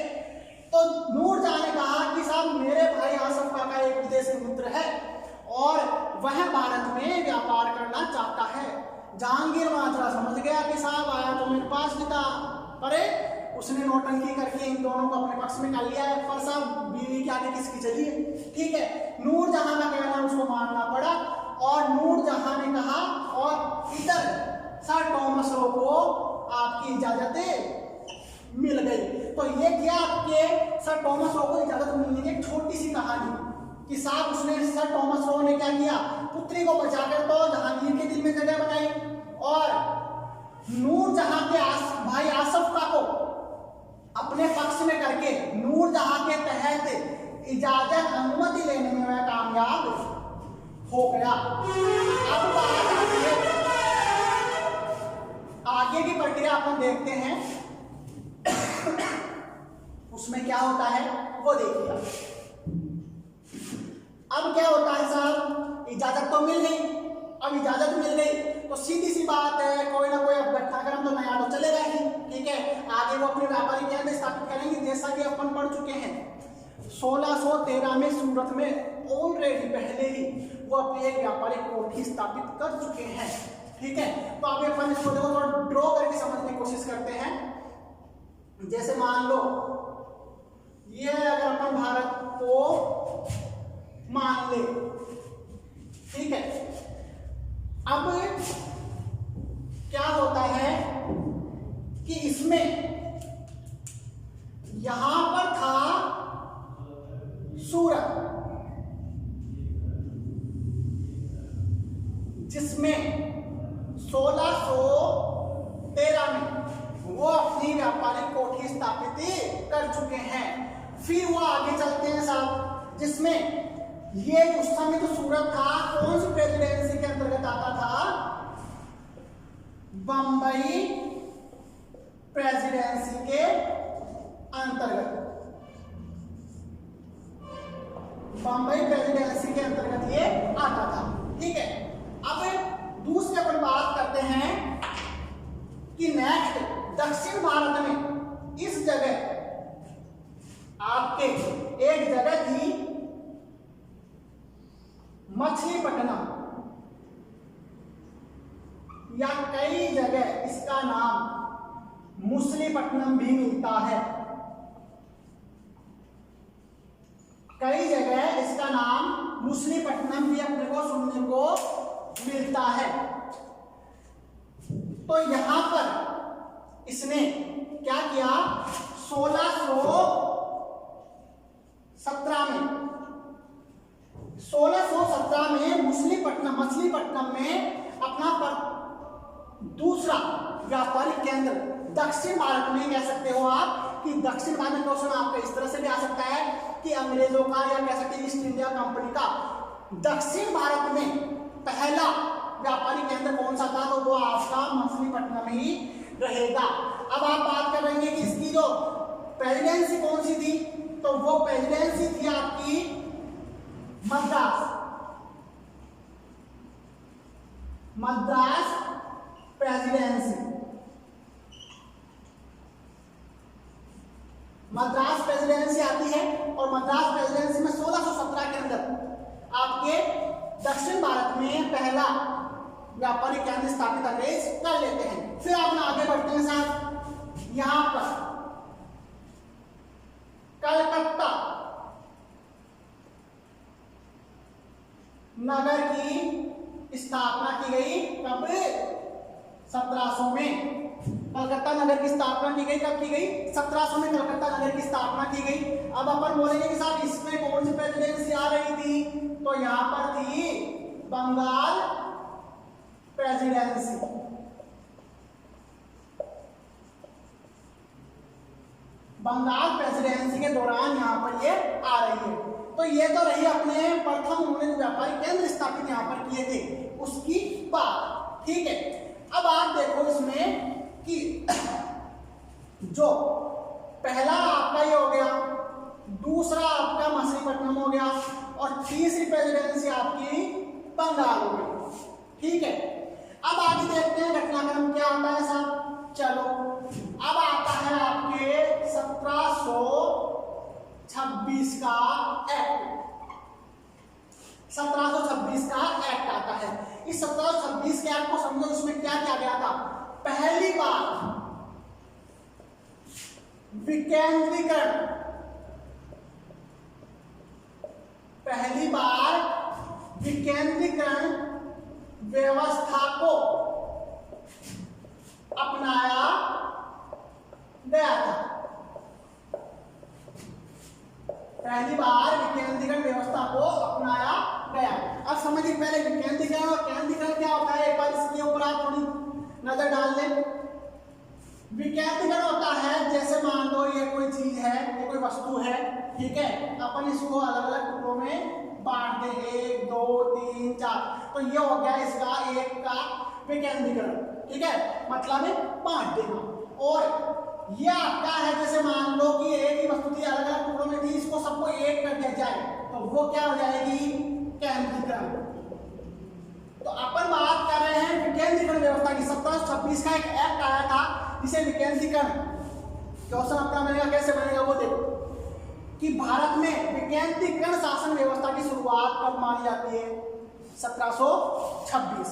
तो नूरजहां ने कहा कि साहब मेरे भाई आसफ खां का एक विदेशी मित्र है और वह भारत में व्यापार करना चाहता है। जहांगीर माजरा समझ गया कि साहब आया तो मेरे पास भी था, अरे उसने नौटंकी करके इन दोनों को अपने पक्ष में कर लिया है, पर साहब बीवी के आगे किसकी चली है, ठीक है। नूरजहां का कहना उसको मानना पड़ा, और नूरजहां ने कहा, और इधर सर टॉमस रो को आपकी इजाजत मिल गई। तो ये क्या आपके सर टॉमस रो को इजाजत मिलने की एक छोटी सी कहानी कि साहब उसने सर टॉमस रो ने क्या किया, पुत्री को बचाकर तो जहांगीर के दिल में जगह बनाई, और नूरजहां के भाई आसफ खां को अपने पक्ष में करके नूरजहां के तहत इजाजत अनुमति लेने में वह कामयाब हो गया। अब बात आती है आगे की प्रक्रिया अपन देखते हैं, उसमें क्या होता है वो देखिए। अब क्या होता है साहब, इजाजत तो मिल गई। अब इजाजत मिल गई तो सीधी सी बात है, कोई ना कोई अब घटनाक्रम तो नया तो चलेगा ही, ठीक है। आगे वो अपने व्यापारिक केंद्र स्थापित करेंगे, जैसा कि अपन पढ़ चुके हैं 1613 में सूरत में ऑलरेडी पहले ही वो अपनी एक व्यापारिक कोठी स्थापित कर चुके हैं, ठीक है। तो आगे अपन इसको देखो थोड़ा ड्रॉ करके समझने की कोशिश करते हैं। जैसे मान लो ये अगर अपन भारत को मान ले, ठीक है। अब क्या होता है कि इसमें यहां पर था सूरत, जिसमें 1613 में वो अपनी व्यापारिक कोठी स्थापित कर चुके हैं। फिर वो आगे चलते हैं साहब, जिसमें ये उस समय तो सूरत था, कौन सी प्रेसिडेंसी के अंतर्गत आता था, बंबई प्रेसिडेंसी के अंतर्गत, बंबई प्रेसिडेंसी के अंतर्गत ये आता था, ठीक है। अब दूसरे पर बात करते हैं कि नेक्स्ट दक्षिण भारत में इस जगह आपके एक जगह थी मछलीपट्टनम, या कई जगह इसका नाम मुसलीपट्टनम भी मिलता है, कई जगह इसका नाम मुसलीपट्टनम भी अपने को सुनने को मिलता है। तो यहां पर इसने क्या किया, 1617 में मछलीपट्टनम में अपना दूसरा व्यापारिक केंद्र दक्षिण भारत में, कह सकते हो आप कि दक्षिण भारत में क्वेश्चन आपका इस तरह से भी आ सकता है कि अंग्रेजों का या कह सकते हैं ईस्ट इंडिया कंपनी का दक्षिण भारत में पहला व्यापारिक केंद्र कौन सा था, तो वो आपका मछलीपट्टनम ही रहेगा। अब आप बात कर रहे हैं कि इसकी जो प्रेसिडेंसी कौन सी थी, तो वो प्रेसिडेंसी थी आपकी मद्रास प्रेसिडेंसी। मद्रास प्रेसिडेंसी आती है और मद्रास प्रेसिडेंसी में 1617 के अंदर आपके दक्षिण भारत में पहला व्यापारिक केंद्र स्थापित अंग्रेज कर लेते हैं। फिर आप आगे बढ़ते हैं साहब, यहां पर कलकत्ता नगर की स्थापना की गई कब, 1700 में। कलकत्ता नगर की स्थापना की गई, कब की गई, 1700 में कलकत्ता नगर की स्थापना की गई। अब अपन बोलेंगे कि साहब इसमें कौन सी प्रेसिडेंसी आ रही थी, तो यहां पर थी बंगाल प्रेसिडेंसी। बंगाल प्रेसिडेंसी के दौरान यहां पर ये आ रही है। तो ये तो रही अपने प्रथम उन्होंने जो व्यापारिक केंद्र स्थापित यहां पर किए थे उसकी बात, ठीक है। अब आप देखो इसमें कि जो पहला आपका ये हो गया, दूसरा आपका मछलीपट्टनम हो गया और तीसरी प्रेसिडेंसी आपकी बंगाल हो गई, ठीक है। अब आगे देखते हैं घटनाक्रम क्या आता है साहब। चलो अब आता है आपके 1726 का एक्ट। 1726 का एक्ट आता है। इस 1726 के एक्ट को समझो, इसमें क्या किया गया था, पहली बार विकेंद्रीकरण व्यवस्था को अपनाया गया था। पहली बार विकेंद्रीकरण व्यवस्था को अपनाया गया। अब समझिए पहले विकेंद्रीकरण और केंद्रीकरण क्या होता है, एक बार इसके ऊपर आप थोड़ी नजर डाल लें। विकेंद्रीकरण होता है जैसे मान लो ये कोई चीज है, ये कोई वस्तु है, ठीक है, अपन इसको अलग अलग टुकड़ों में बांट दें, 1 2 3 4, तो ये हो गया इसका एक का विकेंद्रीकरण, ठीक है, मतलब बांट देना। और ये आपका है जैसे मान लो कि एक ही वस्तु थी, अलग अलग टुकड़ों में थी, इसको सबको एक कर दिया जाए तो वो क्या हो जाएगी, केंद्रीकरण। तो अपन बात कर रहे हैं विकेंद्रीकरण व्यवस्था की। 1726 का एक एक्ट आया था जिसे विकेंद्रीकरण, क्वेश्चन अपना बनेगा कैसे बनेगा वो देखो कि भारत में विकेंद्रीकरण शासन व्यवस्था की शुरुआत कब मानी जाती है, 1726,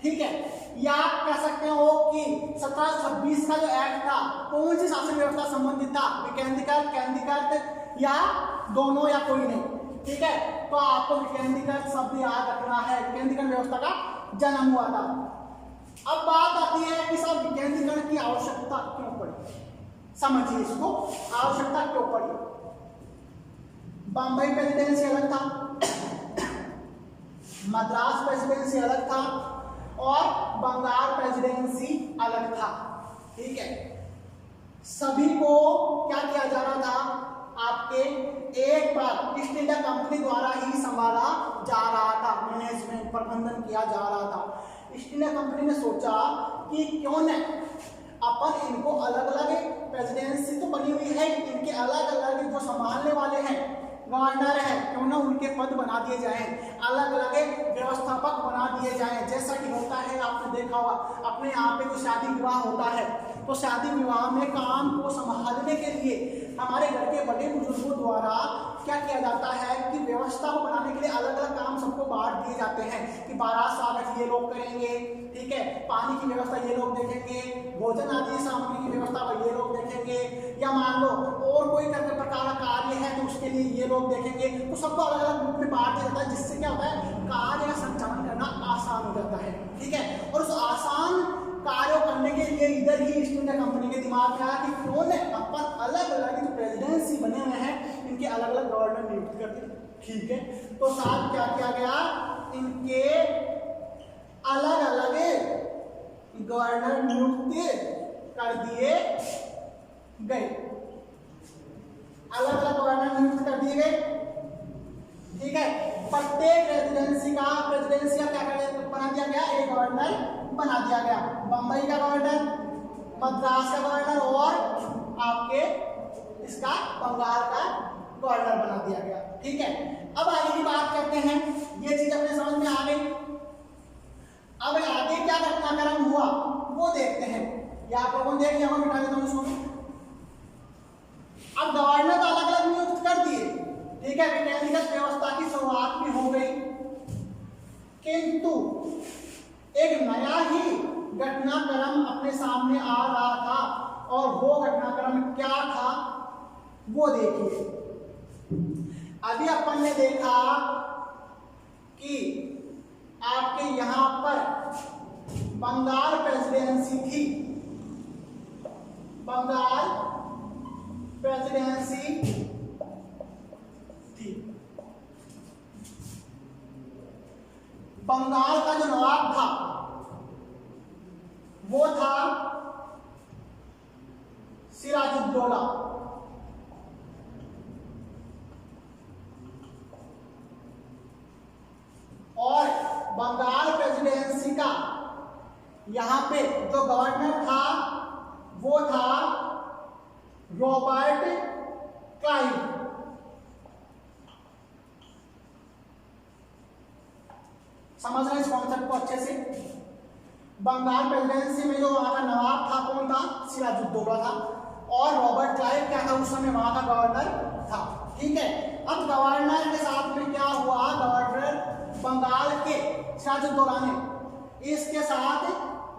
ठीक है। या आप कह सकते हो कि 1726 का जो एक्ट था कौन सी शासन व्यवस्था संबंधित था, विकेंद्रीकृत, केंद्रीकृत या दोनों या कोई नहीं, ठीक है। तो आपको विकेंद्रीकृत शब्द याद रखना है, विकेंद्रीकरण व्यवस्था का जन्म हुआ था। अब बात आती है कि सब विकेंद्रीकरण की आवश्यकता क्यों पड़ी, समझिए इसको, आवश्यकता क्यों पड़ी। बम्बई प्रेसिडेंसी अलग था, मद्रास प्रेसिडेंसी अलग था और बंगाल प्रेसिडेंसी अलग था, ठीक है। सभी को क्या किया जा रहा था, आपके एक बार ईस्ट इंडिया कंपनी द्वारा ही संभाला जा रहा था, मैनेजमेंट प्रबंधन किया जा रहा था। ईस्ट इंडिया कंपनी ने सोचा कि क्यों न अपन इनको अलग अलग प्रेसिडेंसी तो बनी हुई है, इनके अलग अलग जो संभालने वाले हैं गवर्नर है, क्यों ना उनके पद बना दिए जाएं, अलग अलग व्यवस्थापक बना दिए जाएं। जैसा कि होता है आपने देखा होगा अपने यहाँ पे कोई शादी विवाह होता है तो शादी विवाह में काम को संभालने के लिए हमारे घर के बड़े बुजुर्गों द्वारा क्या किया जाता है कि व्यवस्था को बनाने के लिए अलग अलग काम सबको बांट दिए जाते हैं कि बारात स्वागत ये लोग करेंगे, ठीक है, पानी की व्यवस्था ये लोग देखेंगे, भोजन आदि सामग्री की व्यवस्था ये लोग देखेंगे, या मान लो और कोई प्रकार का कार्य है तो उसके लिए ये लोग देखेंगे। तो सबको अलग अलग ग्रुप में बांट दिया जाता है, जिससे क्या होता है कार्य का संचालन करना आसान हो जाता है, ठीक है। और उस आसान कार्य करने के लिए इधर ही ईस्ट इंडिया कंपनी के दिमाग में आया कि क्यों न अपन अलग अलग जो प्रेसिडेंसी बने हुए हैं इनके अलग अलग गवर्नर नियुक्त कर दिए, ठीक है। तो साथ क्या किया गया, इनके अलग अलग गवर्नर नियुक्त कर दिए गए, अलग अलग गवर्नर नियुक्त कर दिए गए, ठीक है। प्रत्येक प्रेसिडेंसी का क्या बना दिया गया, एक गवर्नर बना दिया गया। बंबई का गवर्नर, मद्रास का गवर्नर और आपके इसका बंगाल का गवर्नर बना दिया गया, ठीक है। अब आगे की बात करते हैं, ये चीज अपने समझ में आ गई। अब आगे क्या घटनाक्रम हुआ वो देखते हैं, या आप लोगों ने देख लिया, मैं मिटा देता हूं इसको। अब गवर्नर तो अलग अलग नियुक्त कर दिए, ठीक है, वैज्ञानिक व्यवस्था की शुरुआत भी हो गई, किंतु एक नया ही घटनाक्रम अपने सामने आ रहा था, और वो घटनाक्रम क्या था वो देखिए। अभी अपन ने देखा कि आपके यहां पर बंगाल प्रेसिडेंसी थी, बंगाल प्रेसिडेंसी थी। बंगाल का जो नवाब था वो था सिराजुद्दौला, और बंगाल प्रेसिडेंसी का यहां पे जो गवर्नर था वो था रॉबर्ट क्लाइव। समझ रहे हैं इस कॉन्सेप्ट को अच्छे से। बंगाल प्रेसिडेंसी में जो वहां का नवाब था कौन था, सिराजुद्दौला था, और रॉबर्ट क्लाइव क्या था उस समय वहां का गवर्नर था, ठीक है। अब गवर्नर के साथ में क्या हुआ, गवर्नर बंगाल के सिराजुद्दौला ने इसके साथ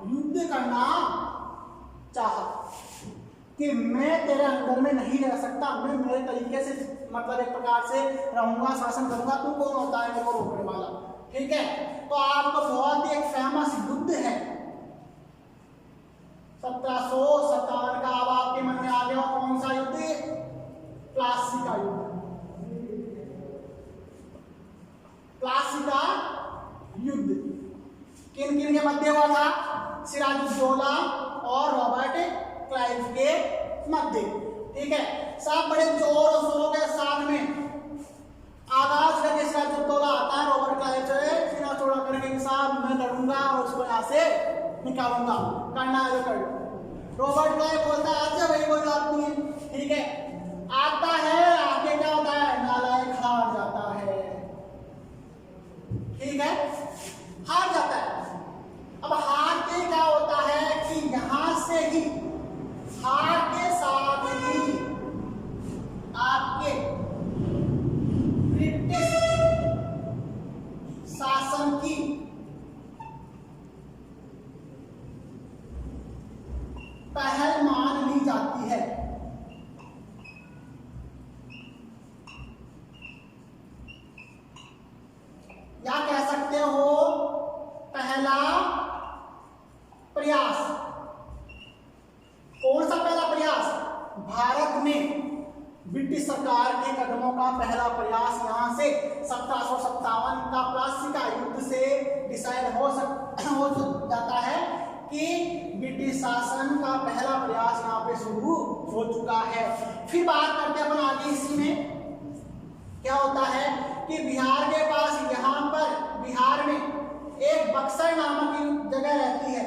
युद्ध करना चाहा कि मैं तेरे अंदर में नहीं रह सकता, मैं मेरे तरीके से मतलब एक प्रकार से रहूंगा, शासन करूंगा, तू कौन होता है मेरे को रोकने वाला, ठीक है। तो आपको बहुत ही एक फेमस युद्ध है 1757 का। अब आपके मन में आ गया कौन सा युद्ध, प्लासी का युद्ध, प्लासी का युद्ध किन किन के मध्य हुआ था, सिराजुद्दौला और रॉबर्ट क्लाइव के मध्य, ठीक है। सब बड़े जोर और शोरों के साथ में आगाज करके सिराजुद्दौला आता है, रॉबर्ट क्लाइव जो है सीना चौड़ा करके कि साहब मैं लड़ूंगा और उसको यहाँ से निकालूंगा, करना है जो कर लो। रॉबर्ट क्लाइव बोलता है अच्छा भाई कोई बात नहीं है, ठीक है। आता है, आगे क्या होता है, नालायक हार जाता है, ठीक है, हार जाता है। अब हार के क्या होता है कि यहां से ही हार के साथ ही आपके ब्रिटिश शासन की पहल मान ली जाती है। या कह सकते हो पहला प्रयास। कौन सा पहला प्रयास, भारत में ब्रिटिश सरकार के कदमों का पहला प्रयास यहां से 1757 का प्लासी का युद्ध से डिसाइड हो जाता है कि ब्रिटिश शासन का पहला प्रयास यहाँ पे शुरू हो चुका है। फिर बात करते हैं अपन आगे, इसी में क्या होता है कि बिहार के पास यहाँ पर बिहार में एक बक्सर नामक जगह रहती है,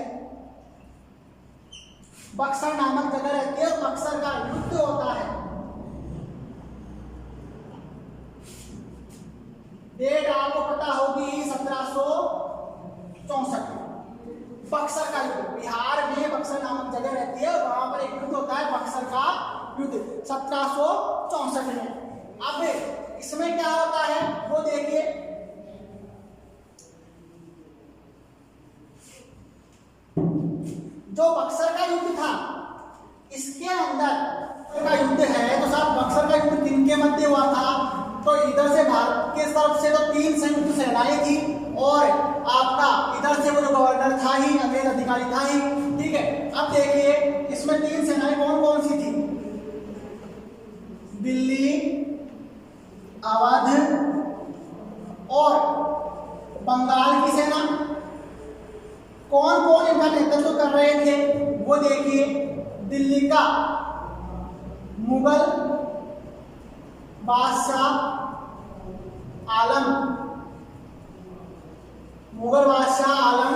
बक्सर नामक जगह रहती है, बक्सर का युद्ध होता है। डेट आपको पता होगी 1764, बक्सर का युद्ध, बिहार में बक्सर नामक जगह रहती है, वहां पर एक युद्ध होता है बक्सर का युद्ध 1764 में। अब इसमें क्या होता है वो देखिए, जो बक्सर का युद्ध था इसके अंदर का युद्ध है, तो साहब बक्सर का युद्ध किनके मध्य हुआ था? तो इधर से भारत के तरफ से तो 3 संयुक्त सेनाएं थी, और आपका इधर से वो जो गवर्नर था ही, अंग्रेज अधिकारी था ही, ठीक है। अब देखिए इसमें 3 सेनाएं कौन कौन सी थी? दिल्ली, अवध और बंगाल की सेना। कौन कौन इनका नेतृत्व कर रहे थे वो देखिए, दिल्ली का मुगल बादशाह आलम, मुगल बादशाह आलम।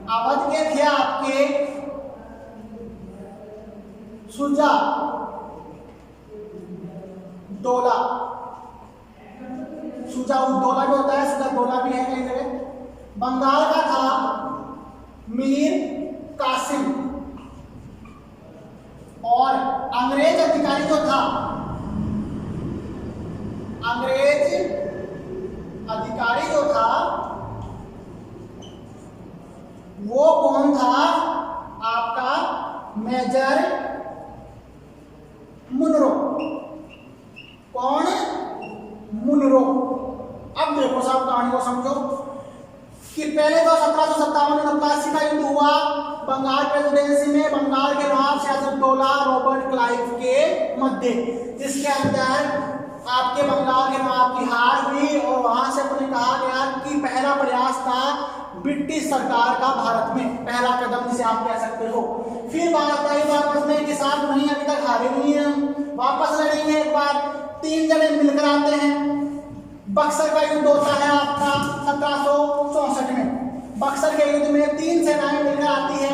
अवध के थे आपके शुजा दौला, शुजा उद्दौला भी होता है, शुजा दौला भी है कई जगह। बंगाल का था मीर कासिम, और अंग्रेज अधिकारी जो था, अंग्रेज अधिकारी जो था वो कौन था? आपका मेजर मुनरो। कौन? मुनरो। अब देखो साहब कहानी को समझो कि पहले तो 1757 में प्लासी का युद्ध हुआ बंगाल प्रेसिडेंसी में, बंगाल के नवाब सिराजुद्दौला रॉबर्ट क्लाइव के मध्य, जिसके अंदर आपके बंगाल के नवाब की हार हुई, और वहां से अपने कहा गया कि पहला प्रयास था ब्रिटिश सरकार का भारत में, पहला कदम जिसे आप कह सकते हो। फिर बात आई वापस में कि साहब नहीं अभी तक हारे नहीं है, वापस लड़ेंगे एक बार। 3 जने मिलकर आते हैं, बक्सर का युद्ध होता है आपका 1764 में। बक्सर के युद्ध में 3 सेनाएं मिलकर आती है,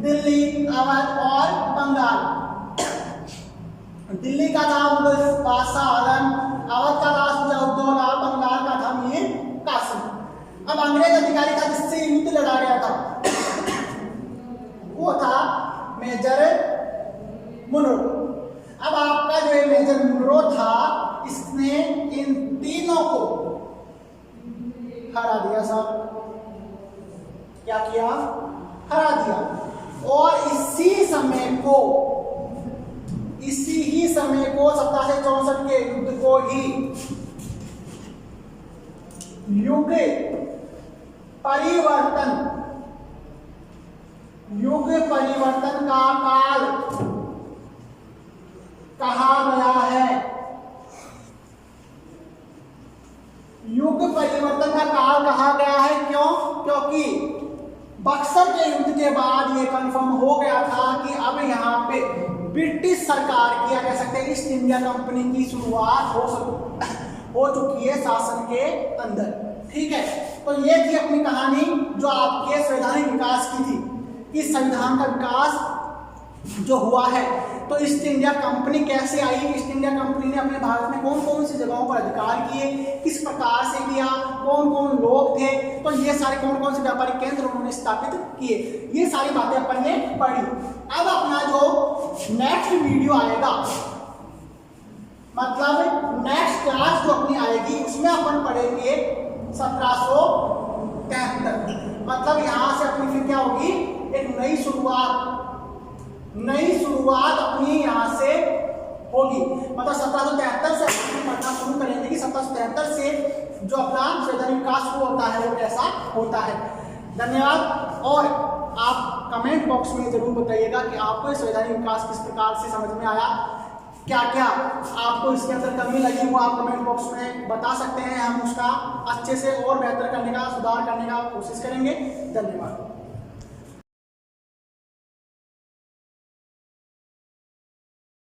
दिल्ली, अवध और बंगाल। दिल्ली का था मुगल बादशाह आलम, अवध का था शुजा-उद-दौला, बंगाल का था मीर कासिम। अब अंग्रेज अधिकारी था जिससे युद्ध लड़ा गया था वो था मेजर मुनरो। अब आपका जो है मेजर मुनरो था, इसने इन तीनों को हरा दिया साहब। क्या किया? हरा दिया। और इसी ही समय को 1764 के युद्ध को ही युग परिवर्तन का काल कहा गया है। युग परिवर्तन का काल कहा गया है क्यों? क्योंकि बक्सर के युद्ध के बाद ये कंफर्म हो गया था कि अब यहाँ पे ब्रिटिश सरकार की, या कह सकते हैं ईस्ट इंडिया कंपनी की शुरुआत हो चुकी है शासन के अंदर। ठीक है, तो ये थी अपनी कहानी जो आपके संवैधानिक विकास की थी कि संविधान का विकास जो हुआ है। तो ईस्ट इंडिया कंपनी कैसे आई, ईस्ट इंडिया कंपनी ने अपने भारत में कौन कौन सी जगहों पर अधिकार किए, किस प्रकार से किया, कौन कौन लोग थे, तो ये सारे कौन कौन से व्यापारिक केंद्र उन्होंने स्थापित किए, ये सारी बातें अपन ने पढ़ी। अब अपना जो नेक्स्ट वीडियो आएगा, मतलब नेक्स्ट क्लास जो अपनी आएगी, उसमें अपन पढ़ेंगे 1773। मतलब यहाँ से अपनी फिर क्या होगी, एक नई शुरुआत अपनी यहाँ से होगी। मतलब 1773 से अपन पढ़ना शुरू करेंगे कि 1773 से जो अपना संवैधानिक विकास शुरू होता है वो कैसा होता है। धन्यवाद। और आप कमेंट बॉक्स में जरूर बताइएगा कि आपको संवैधानिक विकास किस प्रकार से समझ में आया, क्या क्या आपको इसके अंदर कमी लगी वो आप कमेंट बॉक्स में बता सकते हैं। हम उसका अच्छे से और बेहतर करने का, सुधार करने का कोशिश करेंगे। धन्यवाद।